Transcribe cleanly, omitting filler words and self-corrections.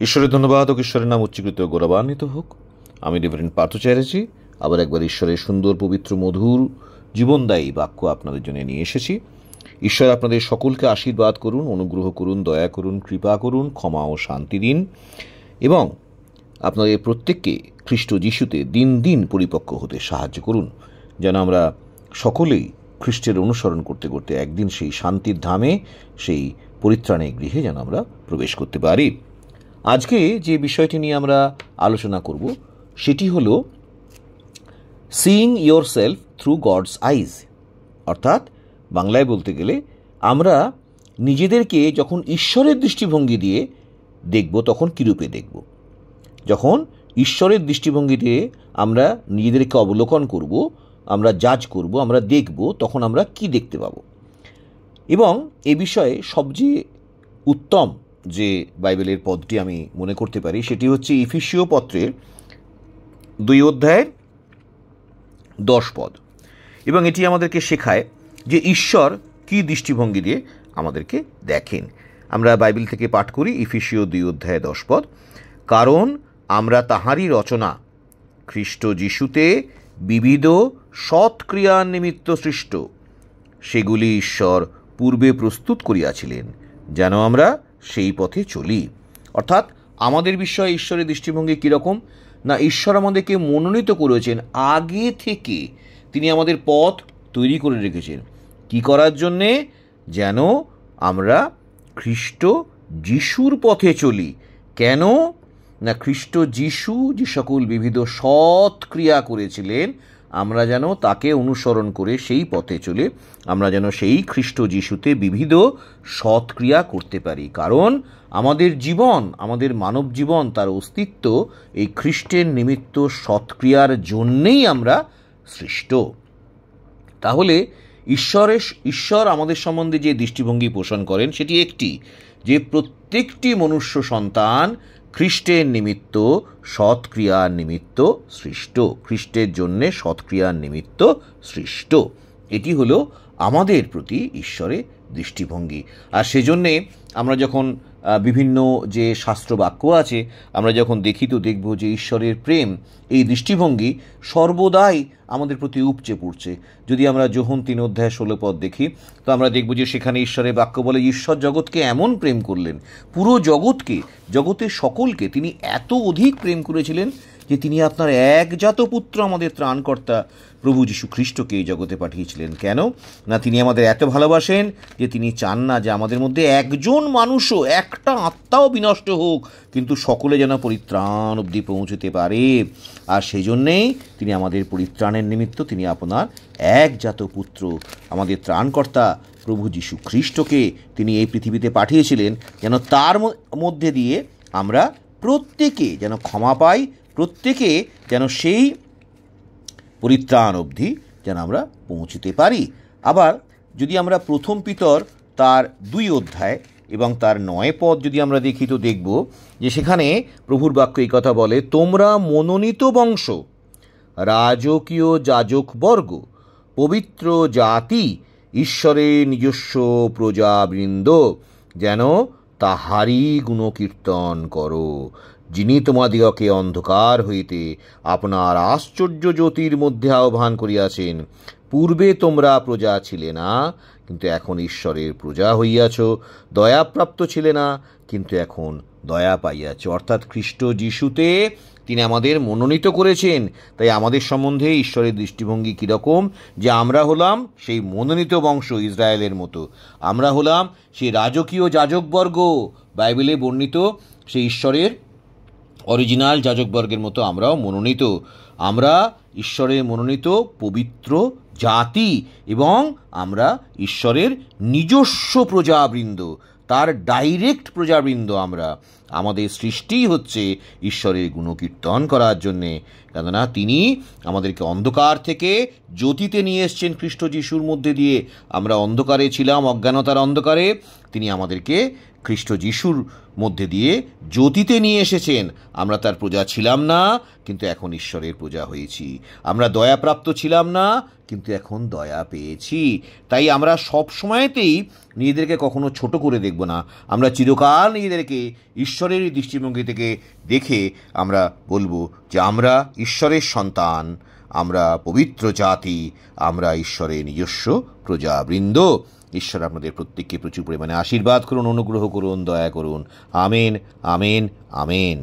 ঈশ্বরের ধন্যবাদ ও ঈশ্বরের নাম উচ্চীকৃত গৌরবান্বিত হোক। আমি রেভারেন্ড পার্থ চ্যাটার্জি আবার একবার ঈশ্বরের সুন্দর পবিত্র মধুর জীবনদায়ী বাক্য আপনাদের জন্য নিয়ে এসেছি। ঈশ্বর আপনাদের সকলকে আশীর্বাদ করুন, অনুগ্রহ করুন, দয়া করুন, কৃপা করুন, ক্ষমা ও শান্তি দিন এবং আপনাদের প্রত্যেককে খ্রিস্ট যিশুতে দিন দিন পরিপক্ক হতে সাহায্য করুন, যেন আমরা সকলেই খ্রিস্টের অনুসরণ করতে করতে একদিন সেই শান্তির ধামে, সেই পরিত্রাণের গৃহে যেন আমরা প্রবেশ করতে পারি। আজকে যে বিষয়টি নিয়ে আমরা আলোচনা করব সেটি হলো seeing yourself through God's eyes, অর্থাৎ বাংলায় বলতে গেলে আমরা নিজেদেরকে যখন ঈশ্বরের দৃষ্টিভঙ্গি দিয়ে দেখব তখন কীরূপে দেখব। যখন ঈশ্বরের দৃষ্টিভঙ্গি দিয়ে আমরা নিজেদেরকে অবলোকন করব, আমরা জাজ করব, আমরা দেখব, তখন আমরা কি দেখতে পাব। এবং এ বিষয়ে সবচেয়ে উত্তম যে বাইবেলের পদটি আমি মনে করতে পারি সেটি হচ্ছে ইফিসীয় পত্রের 2 অধ্যায়ের 10 পদ, এবং এটি আমাদেরকে শেখায় যে ঈশ্বর কি দৃষ্টিভঙ্গি দিয়ে আমাদেরকে দেখেন। আমরা বাইবেল থেকে পাঠ করি ইফিসীয় 2 অধ্যায় 10 পদ। কারণ আমরা তাঁহারই রচনা, খ্রিস্ট যিশুতে বিবিধ সৎক্রিয়ার নিমিত্ত সৃষ্ট, সেগুলি ঈশ্বর পূর্বে প্রস্তুত করিয়াছিলেন যেন আমরা সেই পথে চলি। অর্থাৎ আমাদের বিষয়ে ঈশ্বরের দৃষ্টিভঙ্গি কীরকম না, ঈশ্বর আমাদেরকে মনোনীত করেছেন আগে থেকে, তিনি আমাদের পথ তৈরি করে রেখেছেন কি করার জন্যে, যেন আমরা খ্রিস্ট যিশুর পথে চলি। কেন না, খ্রিস্ট যিশু যে সকল বিবিধ সৎ ক্রিয়া করেছিলেন, আমরা যেন তাকে অনুসরণ করে সেই পথে চলে আমরা যেন সেই খ্রিস্ট যিশুতে বিবিধ সৎক্রিয়া করতে পারি। কারণ আমাদের জীবন, আমাদের মানব জীবন, তার অস্তিত্ব এই খ্রিস্টের নিমিত্ত সৎক্রিয়ার জন্যেই আমরা সৃষ্ট। তাহলে ঈশ্বর আমাদের সম্বন্ধে যে দৃষ্টিভঙ্গি পোষণ করেন সেটি একটি, যে প্রত্যেকটি মনুষ্য সন্তান খ্রিস্টের নিমিত্ত সৎক্রিয়ার নিমিত্ত সৃষ্ট, খ্রিস্টের জন্যে সৎক্রিয়ার নিমিত্ত সৃষ্ট। এটি হলো আমাদের প্রতি ঈশ্বরের দৃষ্টিভঙ্গি। আর সেজন্যে আমরা যখন বিভিন্ন যে শাস্ত্র বাক্য আছে আমরা যখন দেখি তো দেখব যে ঈশ্বরের প্রেম, এই দৃষ্টিভঙ্গি সর্বদাই আমাদের প্রতি উপচে পড়ছে। যদি আমরা যোহন 3 অধ্যায় 16 পদ দেখি তো আমরা দেখব যে সেখানে ঈশ্বরের বাক্য বলে, ঈশ্বর জগৎকে এমন প্রেম করলেন, পুরো জগৎকে, জগতের সকলকে তিনি এত অধিক প্রেম করেছিলেন যে তিনি আপনার একজাত পুত্র আমাদের ত্রাণকর্তা প্রভু যীশু খ্রিস্টকে এই জগতে পাঠিয়েছিলেন। কেন না, তিনি আমাদের এত ভালোবাসেন যে তিনি চান না যে আমাদের মধ্যে একজন মানুষও, একটা আত্মাও বিনষ্ট হোক, কিন্তু সকলে যেন পরিত্রাণ অবধি পৌঁছতে পারে। আর সেই জন্যেই তিনি আমাদের পরিত্রাণের নিমিত্ত তিনি আপনার একজাত পুত্র, আমাদের ত্রাণকর্তা প্রভু যীশু খ্রিস্টকে তিনি এই পৃথিবীতে পাঠিয়েছিলেন, যেন তার মধ্যে দিয়ে আমরা প্রত্যেকে যেন ক্ষমা পাই, প্রত্যেকে যেন সেই পরিত্রাণ অবধি যেন আমরা পৌঁছতে পারি। আবার যদি আমরা প্রথম পিতর তার 2 অধ্যায় এবং তার 9 পদ যদি আমরা দেখি তো দেখব যে সেখানে প্রভুর বাক্য এই কথা বলে, তোমরা মনোনীত বংশ, রাজকীয় যাজকবর্গ, পবিত্র জাতি, ঈশ্বরের নিজস্ব প্রজাবৃন্দ, যেন তাহারই গুণকীর্তন করো, যিনি তোমাদিগকে অন্ধকার হইতে আপনার আশ্চর্য জ্যোতির মধ্যে আহ্বান করিয়াছেন। পূর্বে তোমরা প্রজা ছিলে না, কিন্তু এখন ঈশ্বরের প্রজা হইয়াছ, দয়াপ্রাপ্ত ছিলে না, কিন্তু এখন দয়া পাইয়াছ। অর্থাৎ খ্রিস্ট যিশুতে তিনি আমাদের মনোনীত করেছেন। তাই আমাদের সম্বন্ধে ঈশ্বরের দৃষ্টিভঙ্গি কীরকম, যে আমরা হলাম সেই মনোনীত বংশ, ইসরায়েলের মতো। আমরা হলাম সেই রাজকীয় যাজকবর্গ, বাইবেলে বর্ণিত সেই ঈশ্বরের অরিজিনাল যাজকবর্গের মতো আমরাও মনোনীত। আমরা ঈশ্বরের মনোনীত পবিত্র জাতি এবং আমরা ঈশ্বরের নিজস্ব প্রজাবৃন্দ, তার ডাইরেক্ট প্রজাবৃন্দ। আমাদের সৃষ্টি হচ্ছে ঈশ্বরের গুণকীর্তন করার জন্যে, কেননা তিনি আমাদেরকে অন্ধকার থেকে জ্যোতিতে নিয়ে এসছেন খ্রিস্ট যিশুর মধ্যে দিয়ে। আমরা অন্ধকারে ছিলাম, অজ্ঞানতার অন্ধকারে, তিনি আমাদেরকে খ্রিস্ট যিশুর মধ্যে দিয়ে জ্যোতিতে নিয়ে এসেছেন। আমরা তার প্রজা ছিলাম না, কিন্তু এখন ঈশ্বরের প্রজা হয়েছি। আমরা দয়াপ্রাপ্ত ছিলাম না, কিন্তু এখন দয়া পেয়েছি। তাই আমরা সব সময়তেই নিজেদেরকে কখনো ছোট করে দেখব না। আমরা চিরকাল নিজেদেরকে ঈশ্বরের দৃষ্টিভঙ্গি থেকে দেখে আমরা বলবো যে আমরা ঈশ্বরের সন্তান, আমরা পবিত্র জাতি, আমরা ঈশ্বরের নিজস্ব প্রজাবৃন্দ। ঈশ্বর আপনাদের প্রত্যেককে প্রচুর পরিমাণে আশীর্বাদ করুন, অনুগ্রহ করুন, দয়া করুন। Amen, amen, amen.